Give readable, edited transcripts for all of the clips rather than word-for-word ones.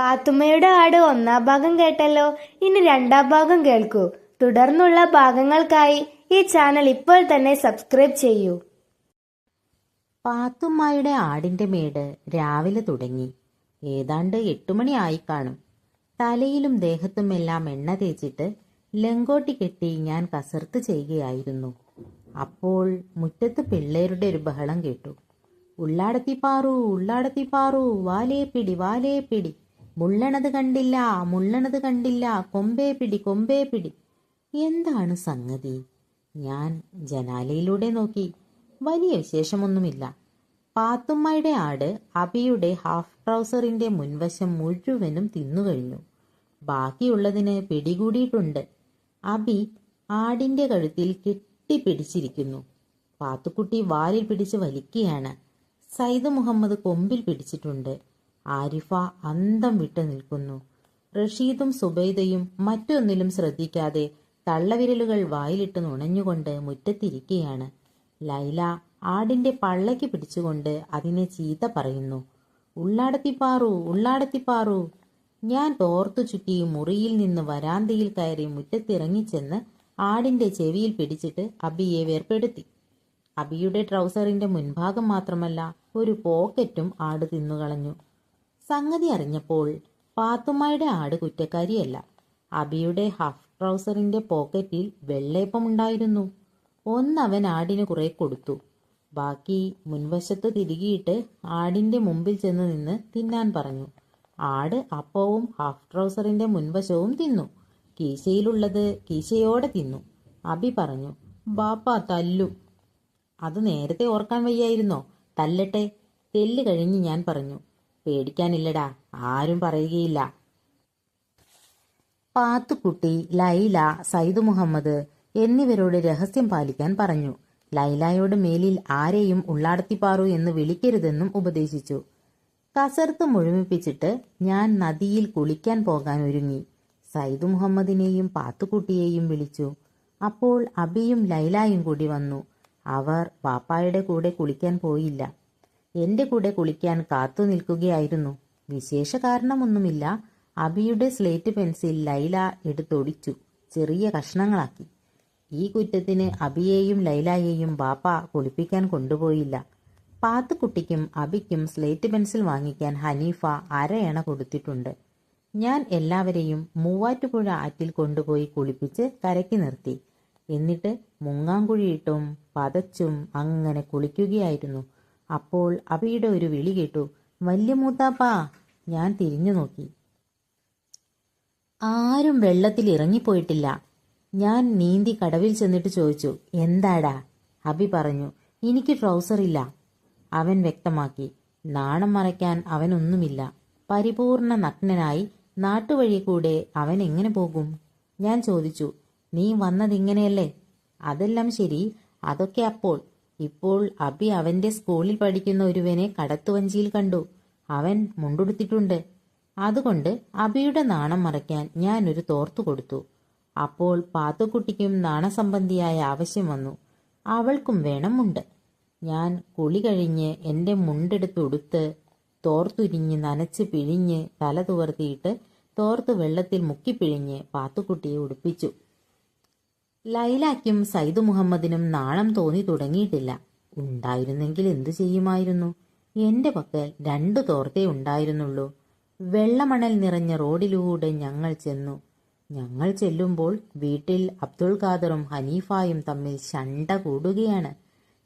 പാത്തുമ്മയുടെ ആട് ഒന്നാം ഭാഗം കേട്ടല്ലോ. ഇനി രണ്ടാം ഭാഗം കേൾക്കൂ. തുടർന്നുള്ള ഭാഗങ്ങൾക്കായി ഈ ചാനൽ ഇപ്പോൾ തന്നെ സബ്സ്ക്രൈബ് ചെയ്യൂ. പാത്തുമ്മയുടെ ആടിന്റെ മേട് രാവിലെ തുടങ്ങി. ഏതാണ്ട് 8 മണി ആയി കാണും. തലയിലും ദേഹത്തുമെല്ലാം എണ്ണ തേച്ചിട്ട് ലങ്കോട്ടി കെട്ടി ഞാൻ കസർത്ത് ചെയ്യുകയായിരുന്നു. അപ്പോൾ മുറ്റത്ത് പിള്ളേരുടെ ഒരു ബഹളം കേട്ടു. ഉള്ളാടത്തിപ്പാറു, ഉള്ളാടത്തിപ്പാറു, വാലേ പിടി, വാലേ പിടി, മുള്ളണത് കണ്ടില്ല, മുള്ളണത് കണ്ടില്ല, കൊമ്പേ പിടി, കൊമ്പേ പിടി. എന്താണ് സംഗതി? ഞാൻ ജനാലയിലൂടെ നോക്കി. വലിയ വിശേഷമൊന്നുമില്ല. പാത്തുമ്മയുടെ ആട് അബിയുടെ ഹാഫ് ട്രൗസറിന്റെ മുൻവശം മുഴുവനും തിന്നുകഴിഞ്ഞു. ബാക്കിയുള്ളതിന് പിടികൂടിയിട്ടുണ്ട്. അബി ആടിന്റെ കഴുത്തിൽ കെട്ടിപ്പിടിച്ചിരിക്കുന്നു. പാത്തുക്കുട്ടി വാലിൽ പിടിച്ച് വലിക്കുകയാണ്. സയ്യിദ് മുഹമ്മദ് കൊമ്പിൽ പിടിച്ചിട്ടുണ്ട്. ആരിഫ അന്തം വിട്ടു നിൽക്കുന്നു. റഷീദും സുബൈദയും മറ്റൊന്നിലും ശ്രദ്ധിക്കാതെ തള്ളവിരലുകൾ വായിലിട്ട് നുണഞ്ഞുകൊണ്ട് മുറ്റത്തിരിക്കുകയാണ്. ലൈല ആടിന്റെ പള്ളയ്ക്ക് പിടിച്ചുകൊണ്ട് അതിനെ ചീത്ത പറയുന്നു. ഉള്ളാടത്തിപ്പാറു, ഉള്ളാടത്തിപ്പാറു. ഞാൻ തോർത്തു ചുറ്റി മുറിയിൽ നിന്ന് വരാന്തയിൽ കയറി മുറ്റത്തിറങ്ങിച്ചെന്ന് ആടിന്റെ ചെവിയിൽ പിടിച്ചിട്ട് അബിയെ വേർപെടുത്തി. അബിയുടെ ട്രൗസറിന്റെ മുൻഭാഗം മാത്രമല്ല, ഒരു പോക്കറ്റും ആട് തിന്നുകളഞ്ഞു. സംഗതി അറിഞ്ഞപ്പോൾ പാത്തുമ്മയുടെ ആട് കുറ്റക്കാരിയല്ല. അബിയുടെ ഹാഫ് ട്രൗസറിന്റെ പോക്കറ്റിൽ വെള്ളയപ്പമുണ്ടായിരുന്നു. ഒന്നവൻ ആടിന് കുറെ കൊടുത്തു. ബാക്കി മുൻവശത്ത് തിരികിയിട്ട് ആടിന്റെ മുമ്പിൽ ചെന്ന് നിന്ന് തിന്നാൻ പറഞ്ഞു. ആട് അപ്പവും ഹാഫ് ട്രൗസറിന്റെ മുൻവശവും തിന്നു. കീശയിലുള്ളത് കീശയോടെ തിന്നു. അബി പറഞ്ഞു, ബാപ്പ തല്ലു. അത് നേരത്തെ ഓർക്കാൻ വയ്യായിരുന്നോ? തല്ലട്ടെ. തെല്ല് കഴിഞ്ഞ് ഞാൻ പറഞ്ഞു, പേടിക്കാനില്ലടാ, ആരും പറയുകയില്ല. പാത്തുക്കുട്ടി, ലൈല, സയ്യിദ് മുഹമ്മദ് എന്നിവരോട് രഹസ്യം പാലിക്കാൻ പറഞ്ഞു. ലൈലയോട് മേലിൽ ആരെയും ഉള്ളാടത്തിപ്പാറു എന്ന് വിളിക്കരുതെന്നും ഉപദേശിച്ചു. കസർത്ത് മുഴുമിപ്പിച്ചിട്ട് ഞാൻ നദിയിൽ കുളിക്കാൻ പോകാൻ ഒരുങ്ങി. സയ്യിദ് മുഹമ്മദിനെയും പാത്തുക്കുട്ടിയെയും വിളിച്ചു. അപ്പോൾ അബിയും ലൈലായും കൂടി വന്നു. അവർ പാപ്പായുടെ കൂടെ കുളിക്കാൻ പോയില്ല. എന്റെ കൂടെ കുളിക്കാൻ കാത്തു നിൽക്കുകയായിരുന്നു. വിശേഷ കാരണമൊന്നുമില്ല. അബിയുടെ സ്ലേറ്റ് പെൻസിൽ ലൈല എടുത്തൊടിച്ചു ചെറിയ കഷ്ണങ്ങളാക്കി. ഈ കുറ്റത്തിന് അബിയെയും ലൈലയെയും ബാപ്പ കുളിപ്പിക്കാൻ കൊണ്ടുപോയില്ല. പാത്തുക്കുട്ടിക്കും അബിക്കും സ്ലേറ്റ് പെൻസിൽ വാങ്ങിക്കാൻ ഹനീഫ അരയണ കൊടുത്തിട്ടുണ്ട്. ഞാൻ എല്ലാവരെയും മൂവാറ്റുപുഴ ആറ്റിൽ കൊണ്ടുപോയി കുളിപ്പിച്ച് കരയ്ക്ക് നിർത്തി. എന്നിട്ട് മുങ്ങാങ്കുഴിയിട്ടും പതച്ചും അങ്ങനെ കുളിക്കുകയായിരുന്നു. അപ്പോൾ അബിയുടെ ഒരു വിളി കേട്ടു, വല്യ മൂത്താപ്പാ. ഞാൻ തിരിഞ്ഞു നോക്കി. ആരും വെള്ളത്തിൽ ഇറങ്ങിപ്പോയിട്ടില്ല. ഞാൻ നീന്തി കടവിൽ ചെന്നിട്ട് ചോദിച്ചു, എന്താടാ? അബി പറഞ്ഞു, എനിക്ക് ട്രൗസർ ഇല്ല. അവൻ വ്യക്തമാക്കി, നാണം മറയ്ക്കാൻ അവനൊന്നുമില്ല. പരിപൂർണ നഗ്നനായി നാട്ടുവഴി കൂടെ അവൻ എങ്ങനെ പോകും? ഞാൻ ചോദിച്ചു, നീ വന്നതിങ്ങനെയല്ലേ? അതെല്ലാം ശരി, അതൊക്കെ അപ്പോൾ. ഇപ്പോൾ അബി അവന്റെ സ്കൂളിൽ പഠിക്കുന്ന ഒരുവനെ കടത്തുവഞ്ചിയിൽ കണ്ടു. അവൻ മുണ്ടുടുത്തിട്ടുണ്ട്. അതുകൊണ്ട് അബിയുടെ നാണം മറയ്ക്കാൻ ഞാനൊരു തോർത്തു കൊടുത്തു. അപ്പോൾ പാത്തുക്കുട്ടിക്കും നാണസംബന്ധിയായ ആവശ്യം വന്നു. അവൾക്കും വേണം മുണ്ട്. ഞാൻ കുളി കഴിഞ്ഞ് എന്റെ മുണ്ടെടുത്തുടുത്ത് തോർത്തുരിഞ്ഞ് നനച്ച് പിഴിഞ്ഞ് തല തുവർത്തിയിട്ട് തോർത്ത് വെള്ളത്തിൽ മുക്കിപ്പിഴിഞ്ഞ് പാത്തുക്കുട്ടിയെ ഉടുപ്പിച്ചു. ലൈലാക്കും സയ്യിദ് മുഹമ്മദിനും നാണം തോന്നി തുടങ്ങിയിട്ടില്ല. ഉണ്ടായിരുന്നെങ്കിൽ എന്തു ചെയ്യുമായിരുന്നു? എന്റെ പക്കൽ 2 തോർത്തേ ഉണ്ടായിരുന്നുള്ളൂ. വെള്ളമണൽ നിറഞ്ഞ റോഡിലൂടെ ഞങ്ങൾ ചെന്നു. ഞങ്ങൾ ചെല്ലുമ്പോൾ വീട്ടിൽ അബ്ദുൾ ഖാദറും ഹനീഫായും തമ്മിൽ ശണ്ട കൂടുകയാണ്.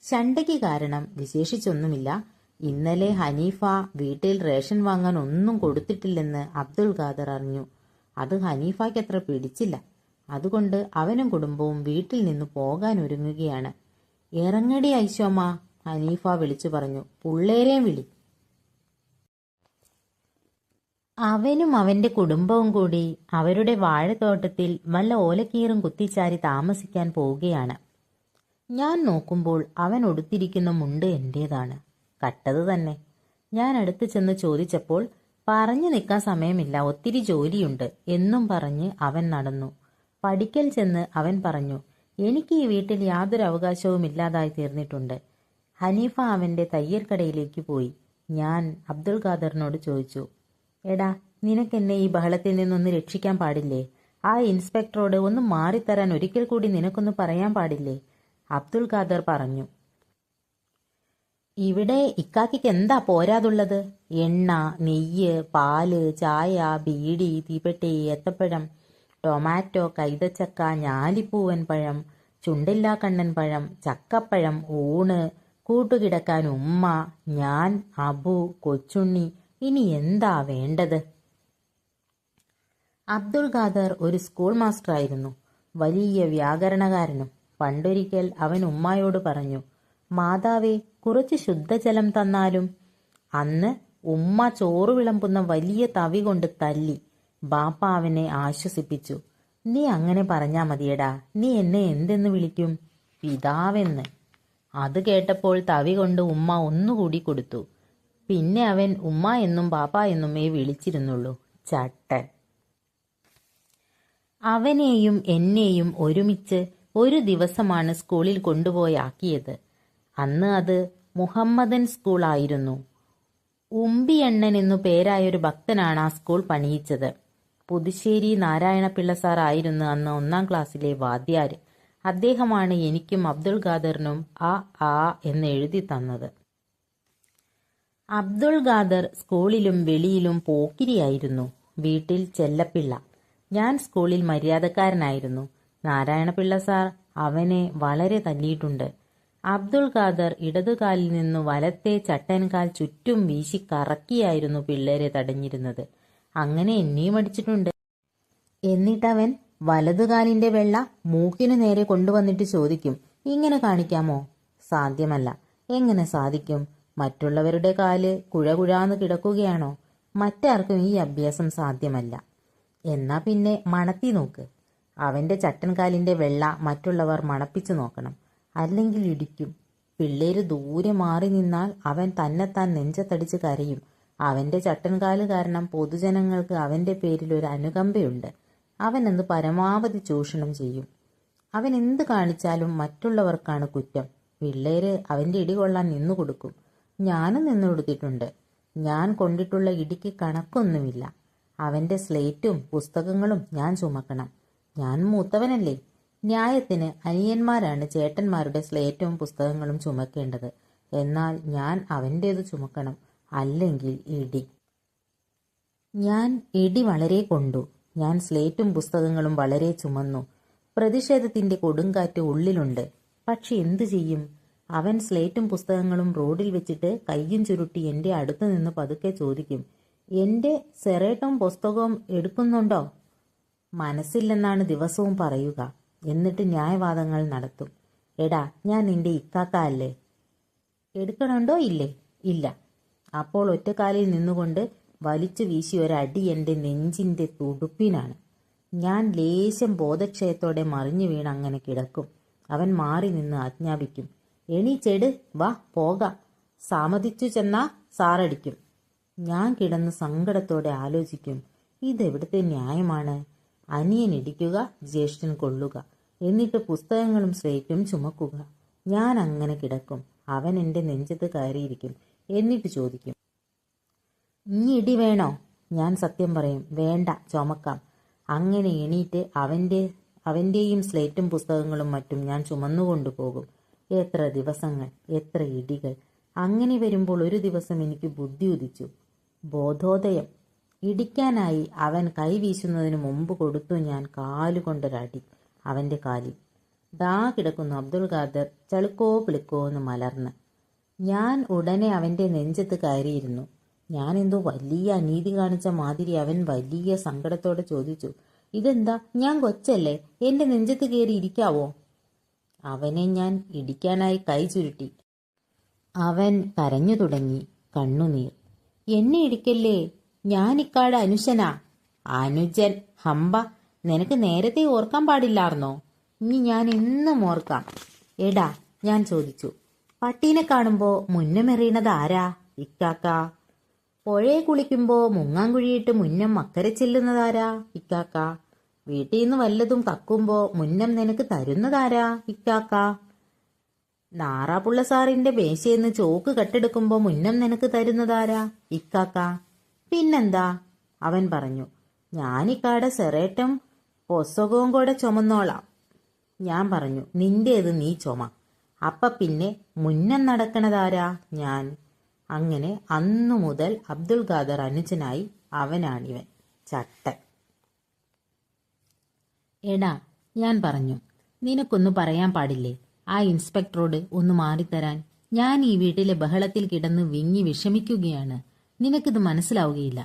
ശണ്ടയ്ക്ക് കാരണം വിശേഷിച്ചൊന്നുമില്ല. ഇന്നലെ ഹനീഫ വീട്ടിൽ റേഷൻ വാങ്ങാൻ ഒന്നും കൊടുത്തിട്ടില്ലെന്ന് അബ്ദുൾ ഖാദർ അറിഞ്ഞു. അത് ഹനീഫയ്ക്കത്ര പിടിച്ചില്ല. അതുകൊണ്ട് അവനും കുടുംബവും വീട്ടിൽ നിന്ന് പോകാൻ ഒരുങ്ങുകയാണ്. ഇറങ്ങടി ഐശോമ്മ, ഹനീഫ വിളിച്ചു പറഞ്ഞു. പുള്ളേരെയും വിളി. അവനും അവന്റെ കുടുംബവും കൂടി അവരുടെ വാഴത്തോട്ടത്തിൽ വല്ല ഓലക്കീറും കുത്തിച്ചാരി താമസിക്കാൻ പോവുകയാണ്. ഞാൻ നോക്കുമ്പോൾ അവൻ ഉടുത്തിരിക്കുന്ന മുണ്ട് എന്റേതാണ്. കട്ടത് തന്നെ. ഞാൻ അടുത്ത് ചെന്ന് ചോദിച്ചപ്പോൾ പറഞ്ഞു നിൽക്കാൻ സമയമില്ല, ഒത്തിരി ജോലിയുണ്ട് എന്നും പറഞ്ഞ് അവൻ നടന്നു. പഠിക്കൽ ചെന്ന് അവൻ പറഞ്ഞു, എനിക്ക് ഈ വീട്ടിൽ യാതൊരു അവകാശവും ഇല്ലാതായി തീർന്നിട്ടുണ്ട്. ഹനീഫ അവന്റെ തയ്യൽ കടയിലേക്ക് പോയി. ഞാൻ അബ്ദുൾ ഖാദറിനോട് ചോദിച്ചു, എടാ നിനക്കെന്നെ ഈ ബഹളത്തിൽ നിന്നൊന്ന് രക്ഷിക്കാൻ പാടില്ലേ? ആ ഇൻസ്പെക്ടറോട് ഒന്ന് മാറിത്തരാൻ ഒരിക്കൽ കൂടി നിനക്കൊന്ന് പറയാൻ പാടില്ലേ? അബ്ദുൾ ഖാദർ പറഞ്ഞു. ഇവിടെ ഇക്കാക്കിക്ക് എന്താ പോരാതുള്ളത്? എണ്ണ, നെയ്യ്, പാല്, ചായ, ബീഡി, തീപ്പെട്ടി, ഏത്തപ്പഴം, ടൊമാറ്റോ, കൈതച്ചക്ക, ഞാലിപ്പൂവൻ പഴം, ചുണ്ടില്ലാ കണ്ണൻ പഴം, ചക്കപ്പഴം, ഊണ്, കൂട്ടുകിടക്കാൻ ഉമ്മ, ഞാൻ, അബു, കൊച്ചുണ്ണി. ഇനി എന്താ വേണ്ടത്? അബ്ദുൾ ഖാദർ ഒരു സ്കൂൾ മാസ്റ്ററായിരുന്നു, വലിയ വ്യാകരണകാരനും. പണ്ടൊരിക്കൽ അവൻ ഉമ്മായോട് പറഞ്ഞു, മാതാവേ, കുറച്ച് ശുദ്ധജലം തന്നാലും. അന്ന് ഉമ്മ ചോറ് വിളമ്പുന്ന വലിയ തവി കൊണ്ട് തല്ലി. ബാപ്പ അവനെ ആശ്വസിപ്പിച്ചു. നീ അങ്ങനെ പറഞ്ഞാ മതിയടാ, നീ എന്നെ എന്തെന്ന് വിളിക്കും? പിതാവെന്ന്. അത് കേട്ടപ്പോൾ തവി കൊണ്ട് ഉമ്മ ഒന്നുകൂടി കൊടുത്തു. പിന്നെ അവൻ ഉമ്മ എന്നും ബാപ്പ എന്നുമേ വിളിച്ചിരുന്നുള്ളൂ. ചട്ടൻ. അവനെയും എന്നെയും ഒരുമിച്ച് ഒരു ദിവസമാണ് സ്കൂളിൽ കൊണ്ടുപോയി ആക്കിയത്. അന്ന് അത് മുഹമ്മദൻ സ്കൂളായിരുന്നു. ഉമ്പിയണ്ണൻ എന്നു പേരായൊരു ഭക്തനാണ് ആ സ്കൂൾ പണിയിച്ചത്. പുതുശ്ശേരി നാരായണപിള്ള സാർ ആയിരുന്നു അന്ന് 1-ാം ക്ലാസ്സിലെ വാദ്യാര്. അദ്ദേഹമാണ് എനിക്കും അബ്ദുൾ ഖാദറിനും ആ എന്ന് എഴുതി തന്നത്. അബ്ദുൾ ഖാദർ സ്കൂളിലും വെളിയിലും പോക്കിരിയായിരുന്നു. വീട്ടിൽ ചെല്ലപ്പിള്ള. ഞാൻ സ്കൂളിൽ മര്യാദക്കാരനായിരുന്നു. നാരായണപിള്ള സാർ അവനെ വളരെ തല്ലിയിട്ടുണ്ട്. അബ്ദുൾ ഖാദർ ഇടതുകാലിൽ നിന്നു വലത്തെ ചട്ടൻകാൽ ചുറ്റും വീശി കറക്കിയായിരുന്നു പിള്ളേരെ തടഞ്ഞിരുന്നത്. അങ്ങനെ എന്നെയും അടിച്ചിട്ടുണ്ട്. എന്നിട്ടവൻ വലതുകാലിന്റെ വെള്ള മൂക്കിനു നേരെ കൊണ്ടുവന്നിട്ട് ചോദിക്കും, ഇങ്ങനെ കാണിക്കാമോ? സാധ്യമല്ല. എങ്ങനെ സാധിക്കും? മറ്റുള്ളവരുടെ കാല് കുഴകുഴാന്ന് കിടക്കുകയാണോ? മറ്റാർക്കും ഈ അഭ്യാസം സാധ്യമല്ല. എന്നാ പിന്നെ മണത്തി നോക്ക്. അവന്റെ ചട്ടൻകാലിന്റെ വെള്ള മറ്റുള്ളവർ മണപ്പിച്ചു നോക്കണം, അല്ലെങ്കിൽ ഇടിക്കും. പിള്ളേര് ദൂരെ മാറി നിന്നാൽ അവൻ തന്നെത്താൻ നെഞ്ചത്തടിച്ച് കരയും. അവന്റെ ചട്ടൻകാല് കാരണം പൊതുജനങ്ങൾക്ക് അവന്റെ പേരിൽ ഒരു അനുകമ്പയുണ്ട്. അവനെന്ത് പരമാവധി ചൂഷണം ചെയ്യും. അവൻ എന്ത് കാണിച്ചാലും മറ്റുള്ളവർക്കാണ് കുറ്റം. പിള്ളേര് അവന്റെ ഇടി കൊള്ളാൻ നിന്നു കൊടുക്കും. ഞാനും നിന്നു കൊടുത്തിട്ടുണ്ട്. ഞാൻ കൊണ്ടിട്ടുള്ള ഇടിക്ക് കണക്കൊന്നുമില്ല. അവന്റെ സ്ലേറ്റും പുസ്തകങ്ങളും ഞാൻ ചുമക്കണം. ഞാൻ മൂത്തവനല്ലേ? ന്യായത്തിന് അനിയന്മാരാണ് ചേട്ടന്മാരുടെ സ്ലേറ്റും പുസ്തകങ്ങളും ചുമക്കേണ്ടത്. എന്നാൽ ഞാൻ അവന്റേത് ചുമക്കണം, അല്ലെങ്കിൽ ഇടി. ഞാൻ ഇടി വളരെ കൊണ്ടു. ഞാൻ സ്ലേറ്റും പുസ്തകങ്ങളും വളരെ ചുമന്നു. പ്രതിഷേധത്തിന്റെ കൊടുങ്കാറ്റ് ഉള്ളിലുണ്ട്. പക്ഷെ എന്തു ചെയ്യും? അവൻ സ്ലേറ്റും പുസ്തകങ്ങളും റോഡിൽ വെച്ചിട്ട് കയ്യും ചുരുട്ടി എന്റെ അടുത്ത് നിന്ന് പതുക്കെ ചോദിക്കും, എന്റെ സെറേട്ടും പുസ്തകവും എടുക്കുന്നുണ്ടോ? മനസ്സില്ലെന്നാണ് ദിവസവും പറയുക. എന്നിട്ട് ന്യായവാദങ്ങൾ നടത്തും. എടാ, ഞാൻ നിന്റെ ഇക്കാക്ക അല്ലേ? എടുക്കണുണ്ടോ? ഇല്ലേ? ഇല്ല. അപ്പോൾ ഒറ്റക്കാലിൽ നിന്നുകൊണ്ട് വലിച്ചു വീശി ഒരടി എന്റെ നെഞ്ചിന്റെ തുടുപ്പിനാണ്. ഞാൻ ലേശം ബോധക്ഷയത്തോടെ മറിഞ്ഞു വീണ് അങ്ങനെ കിടക്കും. അവൻ മാറി നിന്ന് ആജ്ഞാപിക്കും, എണീച്ചെട്, വാ പോകാം. സമ്മതിച്ചു ചെന്നാ സാറടിക്കും. ഞാൻ കിടന്ന് സങ്കടത്തോടെ ആലോചിക്കും, ഇതെവിടുത്തെ ന്യായമാണ്? അനിയൻ ഇടിക്കുക, ജ്യേഷ്ഠൻ കൊള്ളുക, എന്നിട്ട് പുസ്തകങ്ങളും സ്ലേറ്റും ചുമക്കുക. ഞാൻ അങ്ങനെ കിടക്കും. അവൻ എന്റെ നെഞ്ചത്ത് കയറിയിരിക്കും. എന്നിട്ട് ചോദിക്കും, ഇനി ഇടി വേണോ? ഞാൻ സത്യം പറയും, വേണ്ട, ചുമക്കാം. അങ്ങനെ എണീറ്റ് അവന്റെയും സ്ലേറ്റും പുസ്തകങ്ങളും മറ്റും ഞാൻ ചുമന്നുകൊണ്ടു പോകും. എത്ര ദിവസങ്ങൾ, എത്ര ഇടികൾ! അങ്ങനെ വരുമ്പോൾ ഒരു ദിവസം എനിക്ക് ബുദ്ധി ഉദിച്ചു, ബോധോദയം. ഇടിക്കാനായി അവൻ കൈ വീശുന്നതിന് മുമ്പ് കൊടുത്തു ഞാൻ കാലുകൊണ്ടൊരടി അവന്റെ കാലിൽ. ദാ കിടക്കുന്നു അബ്ദുൾ ഖാദർ ചളുക്കോ പിളുക്കോ എന്ന് മലർന്ന്. ഞാൻ ഉടനെ അവന്റെ നെഞ്ചത്ത് കയറിയിരുന്നു. ഞാൻ എന്തോ വലിയ അനീതി കാണിച്ച മാതിരി അവൻ വലിയ സങ്കടത്തോടെ ചോദിച്ചു, ഇതെന്താ, ഞാൻ കൊച്ചല്ലേ, എന്റെ നെഞ്ചത്ത് കയറി ഇരിക്കാവോ? അവനെ ഞാൻ ഇടിക്കാനായി കൈ ചുരുട്ടി. അവൻ കരഞ്ഞു തുടങ്ങി, കണ്ണുനീർ. എന്നെ ഇടിക്കല്ലേ, ഞാൻ ഇക്കാട് അനുജനാ. അനുജൻ? ഹമ്പ, നിനക്ക് നേരത്തെ ഓർക്കാൻ പാടില്ലാർന്നോ? ഇനി ഞാൻ എന്നും ഓർക്കാം. എടാ, ഞാൻ ചോദിച്ചു, പട്ടീനെ കാണുമ്പോ മുന്നമെറിയണത് ആരാ? ഇക്കാക്ക. പുഴയെ കുളിക്കുമ്പോ മുങ്ങാങ്കുഴിയിട്ട് മുന്നം അക്കരെ ചെല്ലുന്നതാരാ? ഇക്കാക്ക. വീട്ടിൽ നിന്ന് വല്ലതും കക്കുമ്പോ മുന്നം നിനക്ക് തരുന്നതാരാ? ഇക്കാക്ക. നാറാപ്പുള്ള സാറിന്റെ മേശയെന്ന് ചോക്ക് കെട്ടെടുക്കുമ്പോ മുന്നം നിനക്ക് തരുന്നതാരാ? ഇക്കാക്ക. പിന്നെന്താ? അവൻ പറഞ്ഞു. ഞാനിക്കാടെ സെറേറ്റം പുസ്തകവും കൂടെ ചുമന്നോളാം. ഞാൻ പറഞ്ഞു, നിന്റേത് നീ ചുമ. അപ്പ പിന്നെ മുന്നം നടക്കണതാരാ? ഞാൻ. അങ്ങനെ അന്നു മുതൽ അബ്ദുൽ ഖാദർ അനുജനായി. അവനാണിവൻ, ചട്ടൻ. എടാ, ഞാൻ പറഞ്ഞു, നിനക്കൊന്നു പറയാൻ പാടില്ലേ? ആ ഇൻസ്പെക്ടറോട് ഒന്ന് മാറിത്തരാൻ. ഞാൻ ഈ വീട്ടിലെ ബഹളത്തിൽ കിടന്ന് വിങ്ങി വിഷമിക്കുകയാണ്. നിനക്കിത് മനസ്സിലാവുകയില്ല.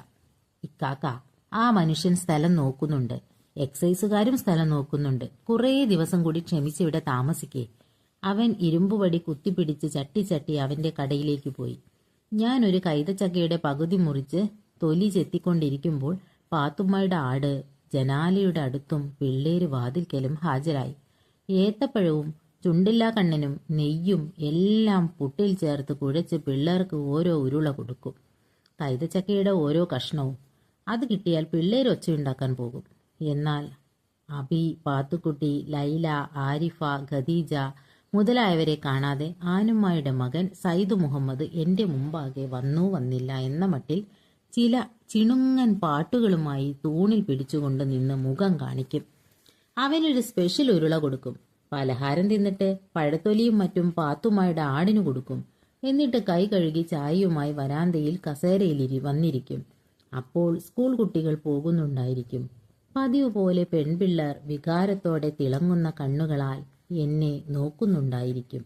ഇക്കാക്ക, ആ മനുഷ്യൻ സ്ഥലം നോക്കുന്നുണ്ട്. എക്സൈസുകാരും സ്ഥലം നോക്കുന്നുണ്ട്. കുറേ ദിവസം കൂടി ക്ഷമിച്ചിവിടെ താമസിക്കേ. അവൻ ഇരുമ്പുവടി കുത്തിപ്പിടിച്ച് ചട്ടി അവന്റെ കടയിലേക്ക് പോയി. ഞാൻ ഒരു കൈതച്ചക്കയുടെ പകുതി മുറിച്ച് തൊലി ചെത്തിക്കൊണ്ടിരിക്കുമ്പോൾ പാത്തുമ്മയുടെ ആട് ജനാലയുടെ അടുത്തും പിള്ളേര് വാതിൽക്കലും ഹാജരായി. ഏത്തപ്പഴവും ചുണ്ടില്ലാ കണ്ണനും നെയ്യും എല്ലാം പുട്ടിൽ ചേർത്ത് കുഴച്ച് പിള്ളേർക്ക് ഓരോ ഉരുള കൊടുക്കും. കൈതച്ചക്കയുടെ ഓരോ കഷ്ണവും. അത് കിട്ടിയാൽ പിള്ളേർ ഒച്ചയുണ്ടാക്കാൻ പോകും. എന്നാൽ അബി, പാത്തുക്കുട്ടി, ലൈല, ആരിഫ, ഖദീജ മുതലായവരെ കാണാതെ ആനുമ്മായുടെ മകൻ സയ്യിദ് മുഹമ്മദ് എന്റെ മുമ്പാകെ വന്നില്ല എന്ന മട്ടിൽ ചില ചിണുങ്ങൻ പാട്ടുകളുമായി തൂണിൽ പിടിച്ചുകൊണ്ട് നിന്ന് മുഖം കാണിക്കും. അവനൊരു സ്പെഷ്യൽ ഉരുള കൊടുക്കും. പലഹാരം തിന്നിട്ട് പഴത്തൊലിയും മറ്റും പാത്തുമ്മയുടെ ആടിനു കൊടുക്കും. എന്നിട്ട് കൈ കഴുകി ചായയുമായി വരാന്തയിൽ കസേരയിൽ വന്നിരിക്കും. അപ്പോൾ സ്കൂൾ കുട്ടികൾ പോകുന്നുണ്ടായിരിക്കും. പതിവ് പോലെ പെൺപിള്ളേർ വികാരത്തോടെ തിളങ്ങുന്ന കണ്ണുകളാൽ എന്നെ നോക്കുന്നുണ്ടായിരിക്കും.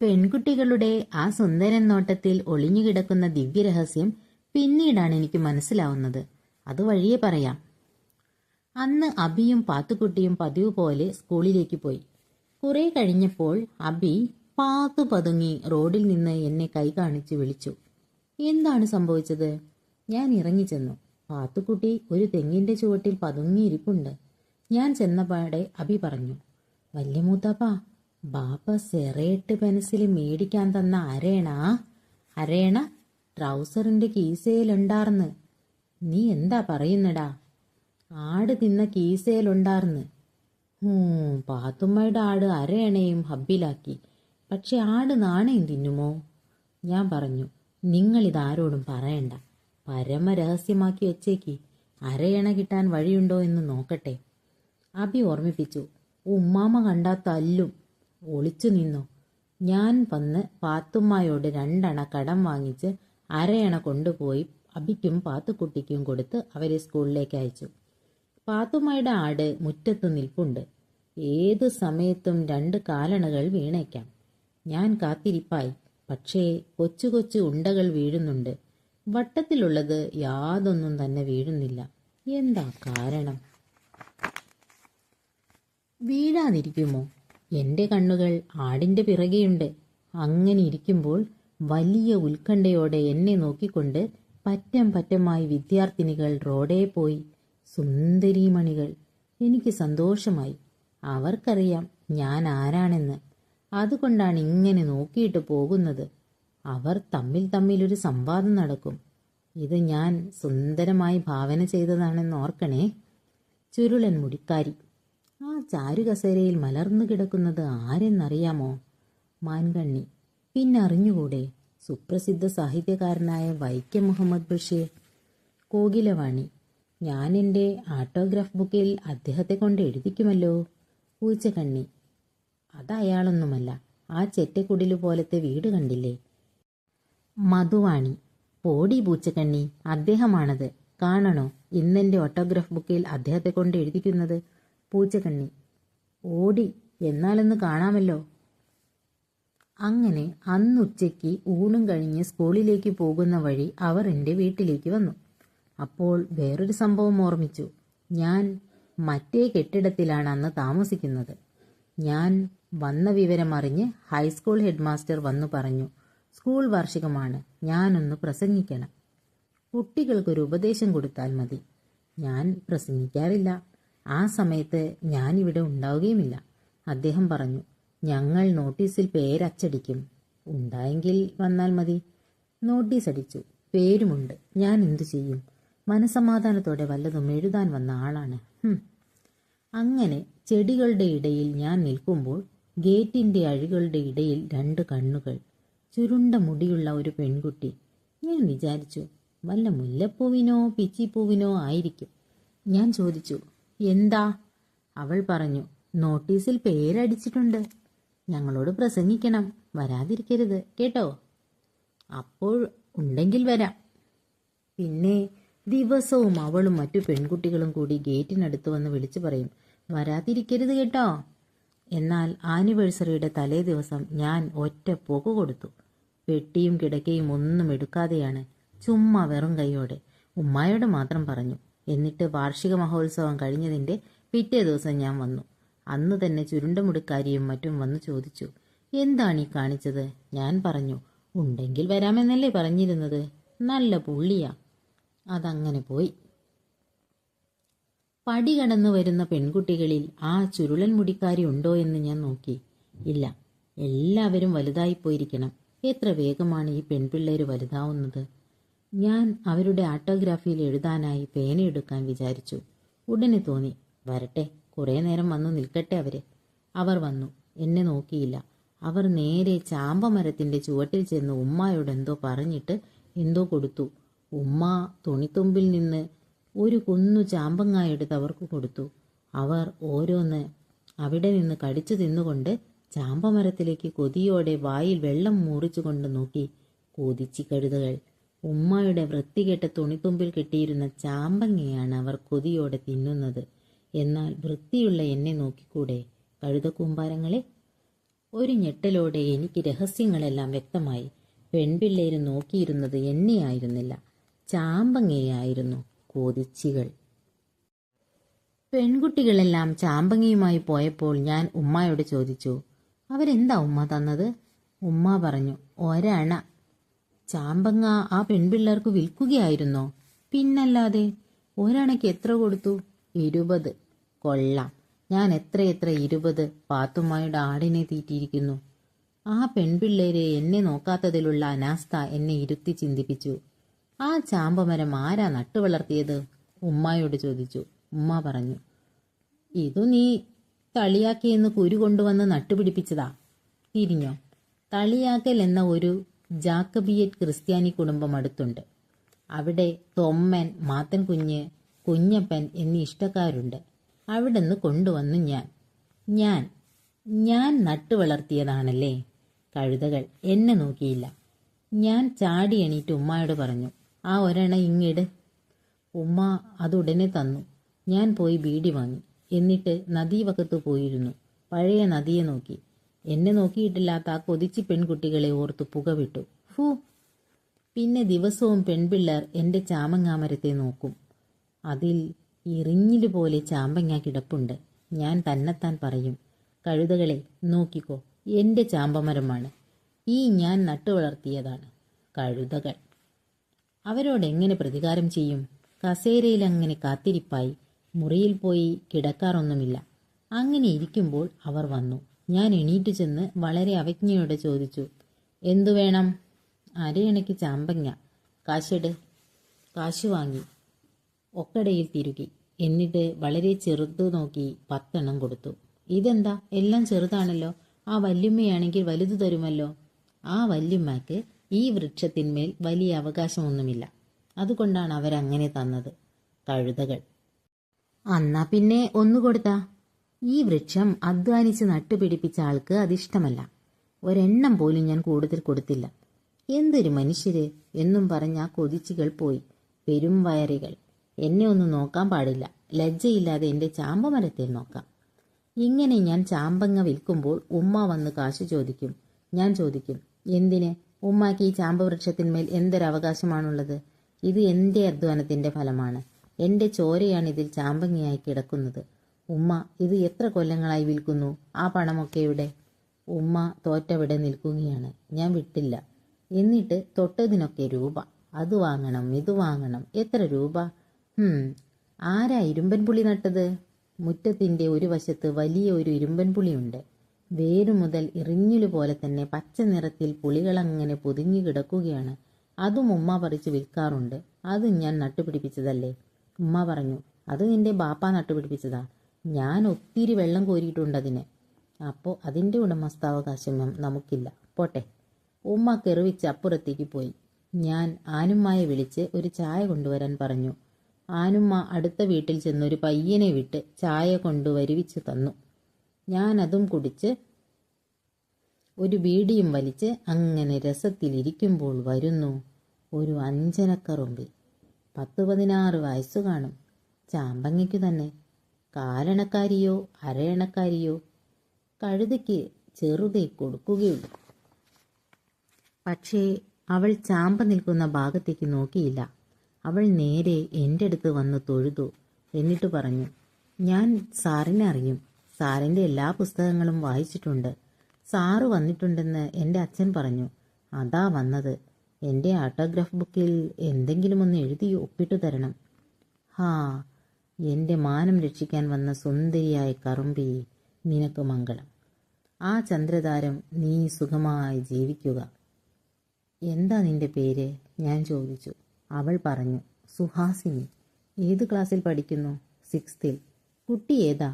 പെൺകുട്ടികളുടെ ആ സുന്ദരൻ നോട്ടത്തിൽ ഒളിഞ്ഞുകിടക്കുന്ന ദിവ്യരഹസ്യം പിന്നീടാണ് എനിക്ക് മനസ്സിലാവുന്നത്. അത് വഴിയെ പറയാം. അന്ന് അബിയും പാത്തുക്കുട്ടിയും പതിവ് പോലെ സ്കൂളിലേക്ക് പോയി. കുറെ കഴിഞ്ഞപ്പോൾ അബി പാത്തു പതുങ്ങി റോഡിൽ നിന്ന് എന്നെ കൈ കാണിച്ച് വിളിച്ചു. എന്താണ് സംഭവിച്ചത്? ഞാൻ ഇറങ്ങിച്ചെന്നു. പാത്തുക്കുട്ടി ഒരു തെങ്ങിന്റെ ചുവട്ടിൽ പതുങ്ങിയിരിപ്പുണ്ട്. ഞാൻ ചെന്നപാടെ അബി പറഞ്ഞു, വല്യമൂത്താപ്പ, ബാപ്പ സെറേട്ട് പെൻസിൽ മേടിക്കാൻ തന്ന അരേണ ട്രൗസറിന്റെ കീസയിലുണ്ടാർന്ന്. നീ എന്താ പറയുന്നടാ? ആട് തിന്ന കീസയിലുണ്ടാർന്ന്. പാത്തുമ്മയുടെ ആട് അരയണയും ഹബ്ബിലാക്കി. പക്ഷെ ആട് നാണയം തിന്നുമോ? ഞാൻ പറഞ്ഞു, നിങ്ങളിതാരോടും പറയണ്ട. പരമരഹസ്യമാക്കി വെച്ചേക്ക്. അരയണ കിട്ടാൻ വഴിയുണ്ടോ എന്ന് നോക്കട്ടെ. അബി ഓർമ്മിപ്പിച്ചു. ഉമ്മാമ കണ്ടാ തല്ലും. ഒളിച്ചു നിന്നോ. ഞാൻ വന്ന് പാത്തുമ്മയോട് 2 അണ കടം വാങ്ങിച്ച് അരയണ കൊണ്ടുപോയി അബിക്കും പാത്തുക്കുട്ടിക്കും കൊടുത്ത് അവരെ സ്കൂളിലേക്ക് അയച്ചു. പാത്തുമ്മയുടെ ആട് മുറ്റത്ത് നിൽപ്പുണ്ട്. ഏതു സമയത്തും 2 കാലണകൾ വീണേക്കാം. ഞാൻ കാത്തിരിപ്പായി. പക്ഷേ കൊച്ചു കൊച്ചു ഉണ്ടകൾ വീഴുന്നുണ്ട്. വട്ടത്തിലുള്ളത് യാതൊന്നും തന്നെ വീഴുന്നില്ല. എന്താ കാരണം? വീഴാതിരിക്കുമോ? എന്റെ കണ്ണുകൾ ആടിന്റെ പിറകെയുണ്ട്. അങ്ങനെ ഇരിക്കുമ്പോൾ വലിയ ഉത്കണ്ഠയോടെ എന്നെ നോക്കിക്കൊണ്ട് പറ്റം പറ്റമായി വിദ്യാർത്ഥിനികൾ റോഡേ പോയി. സുന്ദരീമണികൾ. എനിക്ക് സന്തോഷമായി. അവർക്കറിയാം ഞാൻ ആരാണെന്ന്. അതുകൊണ്ടാണ് ഇങ്ങനെ നോക്കിയിട്ട് പോകുന്നത്. അവർ തമ്മിലൊരു സംവാദം നടക്കും. ഇത് ഞാൻ സുന്ദരമായി ഭാവന ചെയ്തതാണെന്ന് ഓർക്കണേ. ചുരുളൻ മുടിക്കാരി. ആ ചാരുകസേരയിൽ മലർന്നു കിടക്കുന്നത് ആരെന്നറിയാമോ? മാൻകണ്ണി. പിന്നെ അറിഞ്ഞുകൂടെ? സുപ്രസിദ്ധ സാഹിത്യകാരനായ വൈക്കം മുഹമ്മദ് ബഷീർ. കോകിലവാണി. ഞാൻ എൻ്റെ ആട്ടോഗ്രാഫ് ബുക്കിൽ അദ്ദേഹത്തെ കൊണ്ട് എഴുതിക്കുമല്ലോ. പൂച്ചക്കണ്ണി. അതയാളൊന്നുമല്ല. ആ ചെറ്റക്കുടിലു പോലത്തെ വീട് കണ്ടില്ലേ? മധുവാണി. പോടി പൂച്ചക്കണ്ണി, അദ്ദേഹമാണത്. കാണണോ ഇന്നെന്റെ ഓട്ടോഗ്രാഫ് ബുക്കിൽ അദ്ദേഹത്തെ കൊണ്ട് എഴുതിക്കുന്നത്? പൂച്ചക്കണ്ണി. ഓടി, എന്നാലൊന്ന് കാണാമല്ലോ. അങ്ങനെ അന്നുച്ചയ്ക്ക് ഊണും കഴിഞ്ഞ് സ്കൂളിലേക്ക് പോകുന്ന വഴി അവർ എൻ്റെ വീട്ടിലേക്ക് വന്നു. അപ്പോൾ വേറൊരു സംഭവം ഓർമ്മിച്ചു. ഞാൻ മറ്റേ കെട്ടിടത്തിലാണ് അന്ന് താമസിക്കുന്നത്. ഞാൻ വന്ന വിവരമറിഞ്ഞ് ഹൈസ്കൂൾ ഹെഡ്മാസ്റ്റർ വന്നു പറഞ്ഞു, സ്കൂൾ വാർഷികമാണ്, ഞാനൊന്ന് പ്രസംഗിക്കണം. കുട്ടികൾക്കൊരു ഉപദേശം കൊടുത്താൽ മതി. ഞാൻ പ്രസംഗിക്കാറില്ല. ആ സമയത്ത് ഞാനിവിടെ ഉണ്ടാവുകയുമില്ല. അദ്ദേഹം പറഞ്ഞു, ഞങ്ങൾ നോട്ടീസിൽ പേരച്ചടിക്കും. ഉണ്ടായെങ്കിൽ വന്നാൽ മതി. നോട്ടീസ് അടിച്ചു. പേരുമുണ്ട്. ഞാൻ എന്തു ചെയ്യും? മനസമാധാനത്തോടെ വല്ലതും എഴുതാൻ വന്ന ആളാണ്. അങ്ങനെ ചെടികളുടെ ഇടയിൽ ഞാൻ നിൽക്കുമ്പോൾ ഗേറ്റിന്റെ അഴികളുടെ ഇടയിൽ 2 കണ്ണുകൾ. ചുരുണ്ട മുടിയുള്ള ഒരു പെൺകുട്ടി. ഞാൻ വിചാരിച്ചു, വല്ല മുല്ലപ്പൂവിനോ പിച്ചിപ്പൂവിനോ ആയിരിക്കും. ഞാൻ ചോദിച്ചു, എന്താ? അവൾ പറഞ്ഞു, നോട്ടീസിൽ പേരടിച്ചിട്ടുണ്ട്. ഞങ്ങളോട് പ്രസംഗിക്കണം, വരാതിരിക്കരുത് കേട്ടോ. അപ്പോൾ ഉണ്ടെങ്കിൽ വരാം. പിന്നെ ദിവസവും അവളും മറ്റു പെൺകുട്ടികളും കൂടി ഗേറ്റിനടുത്ത് വന്ന് വിളിച്ചു പറയും, വരാതിരിക്കരുത് കേട്ടോ. എന്നാൽ ആനിവേഴ്സറിയുടെ തലേ ദിവസം ഞാൻ ഒറ്റ പോക്ക് കൊടുത്തു. പെട്ടിയും കിടക്കയും ഒന്നും എടുക്കാതെയാണ്, ചുമ്മാ വെറും കൈയോടെ. ഉമ്മായോട് മാത്രം പറഞ്ഞു. എന്നിട്ട് വാർഷിക മഹോത്സവം കഴിഞ്ഞതിൻ്റെ പിറ്റേ ദിവസം ഞാൻ വന്നു. അന്ന് തന്നെ ചുരുണ്ടമുടുക്കാരിയും മറ്റും വന്ന് ചോദിച്ചു, എന്താണ് ഈ കാണിച്ചത്? ഞാൻ പറഞ്ഞു, ഉണ്ടെങ്കിൽ വരാമെന്നല്ലേ പറഞ്ഞിരുന്നത്. നല്ല പുള്ളിയാ. അതങ്ങനെ പോയി. പടി കടന്നു വരുന്ന പെൺകുട്ടികളിൽ ആ ചുരുളൻ മുടിക്കാരി ഉണ്ടോ എന്ന് ഞാൻ നോക്കി. ഇല്ല, എല്ലാവരും വലുതായിപ്പോയിരിക്കണം. എത്ര വേഗമാണ് ഈ പെൺപിള്ളേര് വലുതാവുന്നത്. ഞാൻ അവരുടെ ഓട്ടോഗ്രാഫിയിൽ എഴുതാനായി പേനയെടുക്കാൻ വിചാരിച്ചു. ഉടനെ തോന്നി, വരട്ടെ, കുറേ നേരം വന്നു നിൽക്കട്ടെ അവര്. അവർ വന്നു. എന്നെ നോക്കിയില്ല. അവർ നേരെ ചാമ്പമരത്തിന്റെ ചുവട്ടിൽ ചെന്ന് ഉമ്മായോട് എന്തോ പറഞ്ഞിട്ട് എന്തോ കൊടുത്തു. ഉമ്മ തുണിത്തുമ്പിൽ നിന്ന് ഒരു കുന്നു ചാമ്പങ്ങായെടുത്ത് അവർക്ക് കൊടുത്തു. അവർ ഓരോന്ന് അവിടെ നിന്ന് കടിച്ചു തിന്നുകൊണ്ട് ചാമ്പമരത്തിലേക്ക് കൊതിയോടെ വായിൽ വെള്ളം മൂറിച്ചുകൊണ്ട് നോക്കി. കൊതിച്ചി കഴുതകൾ. ഉമ്മായുടെ വൃത്തികെട്ട തുണിത്തുമ്പിൽ കെട്ടിയിരുന്ന ചാമ്പങ്ങയാണ് അവർ കൊതിയോടെ തിന്നുന്നത്. എന്നാൽ വൃത്തിയുള്ള എന്നെ നോക്കിക്കൂടെ കഴുതക്കൂമ്പാരങ്ങളെ? ഒരു ഞെട്ടലോടെ എനിക്ക് രഹസ്യങ്ങളെല്ലാം വ്യക്തമായി. പെൺപിള്ളേര് നോക്കിയിരുന്നത് എന്നെയായിരുന്നില്ല, ചാമ്പങ്ങയായിരുന്നു. കൊതിച്ചികൾ. പെൺകുട്ടികളെല്ലാം ചാമ്പങ്ങയുമായി പോയപ്പോൾ ഞാൻ ഉമ്മായോട് ചോദിച്ചു, അവരെന്താ ഉമ്മ തന്നത്? ഉമ്മ പറഞ്ഞു, ഒരണ. ചാമ്പങ്ങ ആ പെൺപിള്ളേർക്ക് വിൽക്കുകയായിരുന്നോ? പിന്നല്ലാതെ. ഒരണയ്ക്ക് എത്ര കൊടുത്തു? 20. കൊള്ളാം. ഞാൻ എത്ര 20 പാത്തുമ്മയുടെ ആടിനെ തീറ്റിയിരിക്കുന്നു. ആ പെൺപിള്ളേര് എന്നെ നോക്കാത്തതിലുള്ള അനാസ്ഥ എന്നെ ഇരുത്തി ചിന്തിപ്പിച്ചു. ആ ചാമ്പമരം ആരാ നട്ടുവളർത്തിയത്? ഉമ്മായോട് ചോദിച്ചു. ഉമ്മ പറഞ്ഞു, ഇതു നീ തളിയാക്കിയെന്ന് കുരു കൊണ്ടുവന്ന് നട്ടുപിടിപ്പിച്ചതാ. തിരിഞ്ഞോ? തളിയാക്കൽ എന്ന ഒരു ജാക്കബിയറ്റ് ക്രിസ്ത്യാനി കുടുംബം അടുത്തുണ്ട്. അവിടെ തൊമ്മൻ, മാത്തൻ കുഞ്ഞ്, കുഞ്ഞപ്പൻ എന്നീ ഇഷ്ടക്കാരുണ്ട്. അവിടുന്ന് കൊണ്ടുവന്നു ഞാൻ നട്ടുവളർത്തിയതാണല്ലേ. കഴുതകൾ എന്നെ നോക്കിയില്ല. ഞാൻ ചാടി എണീറ്റ് ഉമ്മായോട് പറഞ്ഞു, ആ ഒരെണ്ണ ഇങ്ങിട്. ഉമ്മ അതുടനെ തന്നു. ഞാൻ പോയി ബീഡി വാങ്ങി. എന്നിട്ട് നദീവക്കത്ത് പോയിരുന്നു. പഴയ നദിയെ നോക്കി. എന്നെ നോക്കിയിട്ടില്ലാത്ത ആ കൊതിച്ചി പെൺകുട്ടികളെ ഓർത്തു പുകവിട്ടു. ഫൂ. പിന്നെ ദിവസവും പെൺപിള്ളേർ എൻ്റെ ചാമ്പങ്ങാമരത്തെ നോക്കും. അതിൽ ഇറിഞ്ഞിലുപോലെ ചാമ്പങ്ങ കിടപ്പുണ്ട്. ഞാൻ തന്നെത്താൻ പറയും, കഴുതകളെ നോക്കിക്കോ, എൻ്റെ ചാമ്പമരമാണ്. ഈ ഞാൻ നട്ടുവളർത്തിയതാണ്. കഴുതകൾ. അവരോടെങ്ങനെ പ്രതികാരം ചെയ്യും? കസേരയിൽ അങ്ങനെ കാത്തിരിപ്പായി. മുറിയിൽ പോയി കിടക്കാറൊന്നുമില്ല. അങ്ങനെ ഇരിക്കുമ്പോൾ അവർ വന്നു. ഞാൻ എണീറ്റു ചെന്ന് വളരെ അവജ്ഞയോടെ ചോദിച്ചു, എന്തു വേണം? അരയണയ്ക്ക് ചാമ്പങ്ങ. കാശെട്. കാശു വാങ്ങി ഒക്കടയിൽ തിരുകി. എന്നിട്ട് വളരെ ചെറുതു നോക്കി 10 എണ്ണം കൊടുത്തു. ഇതെന്താ, എല്ലാം ചെറുതാണല്ലോ. ആ വല്യമ്മയാണെങ്കിൽ വലുതു തരുമല്ലോ. ആ വല്യമ്മക്ക് ഈ വൃക്ഷത്തിന്മേൽ വലിയ അവകാശമൊന്നുമില്ല. അതുകൊണ്ടാണ് അവരങ്ങനെ തന്നത്. കഴുതകൾ. അന്നാ പിന്നെ ഒന്നു കൊടുത്താ. ഈ വൃക്ഷം അധ്വാനിച്ച് നട്ടുപിടിപ്പിച്ച ആൾക്ക് അതിഷ്ടമല്ല. ഒരെണ്ണം പോലും ഞാൻ കൂടുതൽ കൊടുത്തില്ല. എന്തൊരു മനുഷ്യര് എന്നും പറഞ്ഞ ആ കൊതിച്ചികൾ പോയി. പെരും വയറികൾ. എന്നെ ഒന്നും നോക്കാൻ പാടില്ല. ലജ്ജയില്ലാതെ എൻ്റെ ചാമ്പമരത്തെ നോക്കാം. ഇങ്ങനെ ഞാൻ ചാമ്പങ്ങ വിൽക്കുമ്പോൾ ഉമ്മ വന്ന് കാശ് ചോദിക്കും. ഞാൻ ചോദിക്കും, എന്തിന്? ഉമ്മാക്ക് ഈ ചാമ്പവൃക്ഷത്തിന്മേൽ എന്തൊരവകാശമാണുള്ളത്? ഇത് എൻ്റെ അധ്വാനത്തിൻ്റെ ഫലമാണ്. എൻ്റെ ചോരയാണ് ഇതിൽ ചാമ്പങ്ങയായി കിടക്കുന്നത്. ഉമ്മ ഇത് എത്ര കൊല്ലങ്ങളായി വിൽക്കുന്നു? ആ പണമൊക്കെ എവിടെ? ഉമ്മ തോറ്റവിടെ നിൽക്കുകയാണ്. ഞാൻ വിട്ടില്ല. എന്നിട്ട് തൊട്ടതിനൊക്കെ രൂപ. അത് വാങ്ങണം, ഇത് വാങ്ങണം. എത്ര രൂപ? ആരാ ഇരുമ്പൻ പുളി നട്ടത്? മുറ്റത്തിൻ്റെ ഒരു വശത്ത് വലിയ ഒരു ഇരുമ്പൻ പുളിയുണ്ട്. വേരു മുതൽ ഇറിഞ്ഞിലു പോലെ തന്നെ പച്ച നിറത്തിൽ പുളികളങ്ങനെ പൊതിഞ്ഞു കിടക്കുകയാണ്. അതും ഉമ്മ പറിച്ച് വിൽക്കാറുണ്ട്. അതും ഞാൻ നട്ടുപിടിപ്പിച്ചതല്ലേ. ഉമ്മ പറഞ്ഞു, അത് നിന്റെ ബാപ്പ നട്ടുപിടിപ്പിച്ചതാ. ഞാൻ ഒത്തിരി വെള്ളം കോരിയിട്ടുണ്ടതിന്. അപ്പോൾ അതിൻ്റെ ഉടമസ്ഥാവകാശം നമുക്കില്ല. പോട്ടെ. ഉമ്മ കെറുവിച്ച് അപ്പുറത്തേക്ക് പോയി. ഞാൻ ആനുമ്മയെ വിളിച്ച് ഒരു ചായ കൊണ്ടുവരാൻ പറഞ്ഞു. ആനുമ്മ അടുത്ത വീട്ടിൽ ചെന്നൊരു പയ്യനെ വിട്ട് ചായ കൊണ്ടുവരുവിച്ചു തന്നു. ഞാൻ അതും കുടിച്ച് ഒരു ബീഡിയും വലിച്ച് അങ്ങനെ രസത്തിലിരിക്കുമ്പോൾ വരുന്നു ഒരു അഞ്ചനക്കറുമ്പിൽ. 10-16 വയസ്സു കാണും. ചാമ്പങ്ങയ്ക്കു തന്നെ. കാലണക്കാരിയോ അരയണക്കാരിയോ കഴുതയ്ക്ക് ചെറുതേ കൊടുക്കുകയുള്ളൂ. പക്ഷേ അവൾ ചാമ്പ നിൽക്കുന്ന ഭാഗത്തേക്ക് നോക്കിയില്ല. അവൾ നേരെ എൻ്റെ അടുത്ത് വന്ന് തൊഴുതു. എന്നിട്ട് പറഞ്ഞു, ഞാൻ സാറിനെ അറിയും. സാറിൻ്റെ എല്ലാ പുസ്തകങ്ങളും വായിച്ചിട്ടുണ്ട്. സാറ് വന്നിട്ടുണ്ടെന്ന് എൻ്റെ അച്ഛൻ പറഞ്ഞു. അതാ വന്നത്. എൻ്റെ ഓട്ടോഗ്രാഫ് ബുക്കിൽ എന്തെങ്കിലും ഒന്ന് എഴുതി ഒപ്പിട്ടു തരണം. ഹാ, എൻ്റെ മാനം രക്ഷിക്കാൻ വന്ന സുന്ദരിയായ കറുമ്പി, നിനക്ക് മംഗളം. ആ ചന്ദ്രതാരം നീ സുഖമായി ജീവിക്കുക. എന്താ നിന്റെ പേര്? ഞാൻ ചോദിച്ചു. അവൾ പറഞ്ഞു, സുഹാസിനി. ഏത് ക്ലാസ്സിൽ പഠിക്കുന്നു? 6th. കുട്ടി ഏതാ?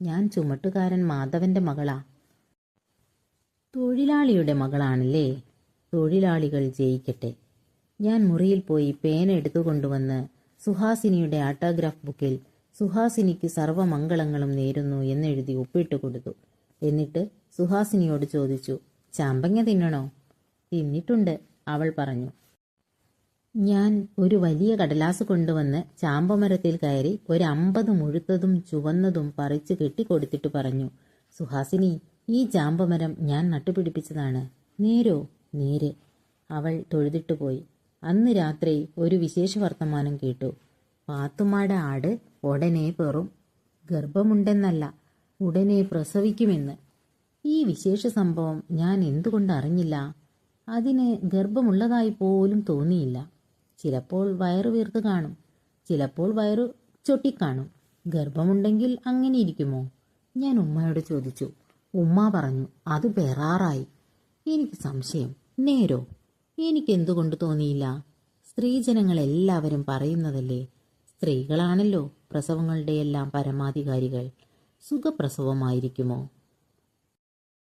ഞാൻ ചുമട്ടുകാരൻ മാധവന്റെ മകളാ. തൊഴിലാളിയുടെ മകളാണല്ലേ? തൊഴിലാളികൾ ജയിക്കട്ടെ. ഞാൻ മുറിയിൽ പോയി പേന എടുത്തുകൊണ്ടുവന്ന് സുഹാസിനിയുടെ ഓട്ടോഗ്രാഫ് ബുക്കിൽ സുഹാസിനിക്ക് സർവ്വമംഗളങ്ങളും നേരുന്നു എന്നെഴുതി ഒപ്പിട്ട് കൊടുത്തു. എന്നിട്ട് സുഹാസിനിയോട് ചോദിച്ചു, ചാമ്പങ്ങ തിന്നണോ? തിന്നിട്ടുണ്ട്, അവൾ പറഞ്ഞു. ഞാൻ ഒരു വലിയ കടലാസ് കൊണ്ടുവന്ന് ചാമ്പമരത്തിൽ കയറി ഒരു 50 മുഴുത്തതും ചുവന്നതും പറിച്ചു കെട്ടിക്കൊടുത്തിട്ട് പറഞ്ഞു, സുഹാസിനി, ഈ ചാമ്പമരം ഞാൻ നട്ടുപിടിപ്പിച്ചതാണ്. നേരോ? നേര്. അവൾ തൊഴുതിട്ടു പോയി. അന്ന് രാത്രി ഒരു വിശേഷ വർത്തമാനം കേട്ടു. പാത്തുമ്മയുടെ ആട് ഉടനെ പെറും. ഗർഭമുണ്ടെന്നല്ല, ഉടനെ പ്രസവിക്കുമെന്ന്. ഈ വിശേഷ സംഭവം ഞാൻ എന്തുകൊണ്ട് അറിഞ്ഞില്ല? അതിന് ഗർഭമുള്ളതായി പോലും തോന്നിയില്ല. ചിലപ്പോൾ വയറു വീർത്ത് കാണും, ചിലപ്പോൾ വയറു ചൊട്ടിക്കാണും. ഗർഭമുണ്ടെങ്കിൽ അങ്ങനെ ഇരിക്കുമോ? ഞാൻ ഉമ്മയോട് ചോദിച്ചു. ഉമ്മ പറഞ്ഞു, അത് ബെറാറായി. എനിക്ക് സംശയം. നേരോ? എനിക്കെന്തുകൊണ്ട് തോന്നിയില്ല? സ്ത്രീജനങ്ങളെല്ലാവരും പറയുന്നതല്ലേ, സ്ത്രീകളാണല്ലോ പ്രസവങ്ങളുടെയെല്ലാം പരമാധികാരികൾ. സുഖപ്രസവമായിരിക്കുമോ?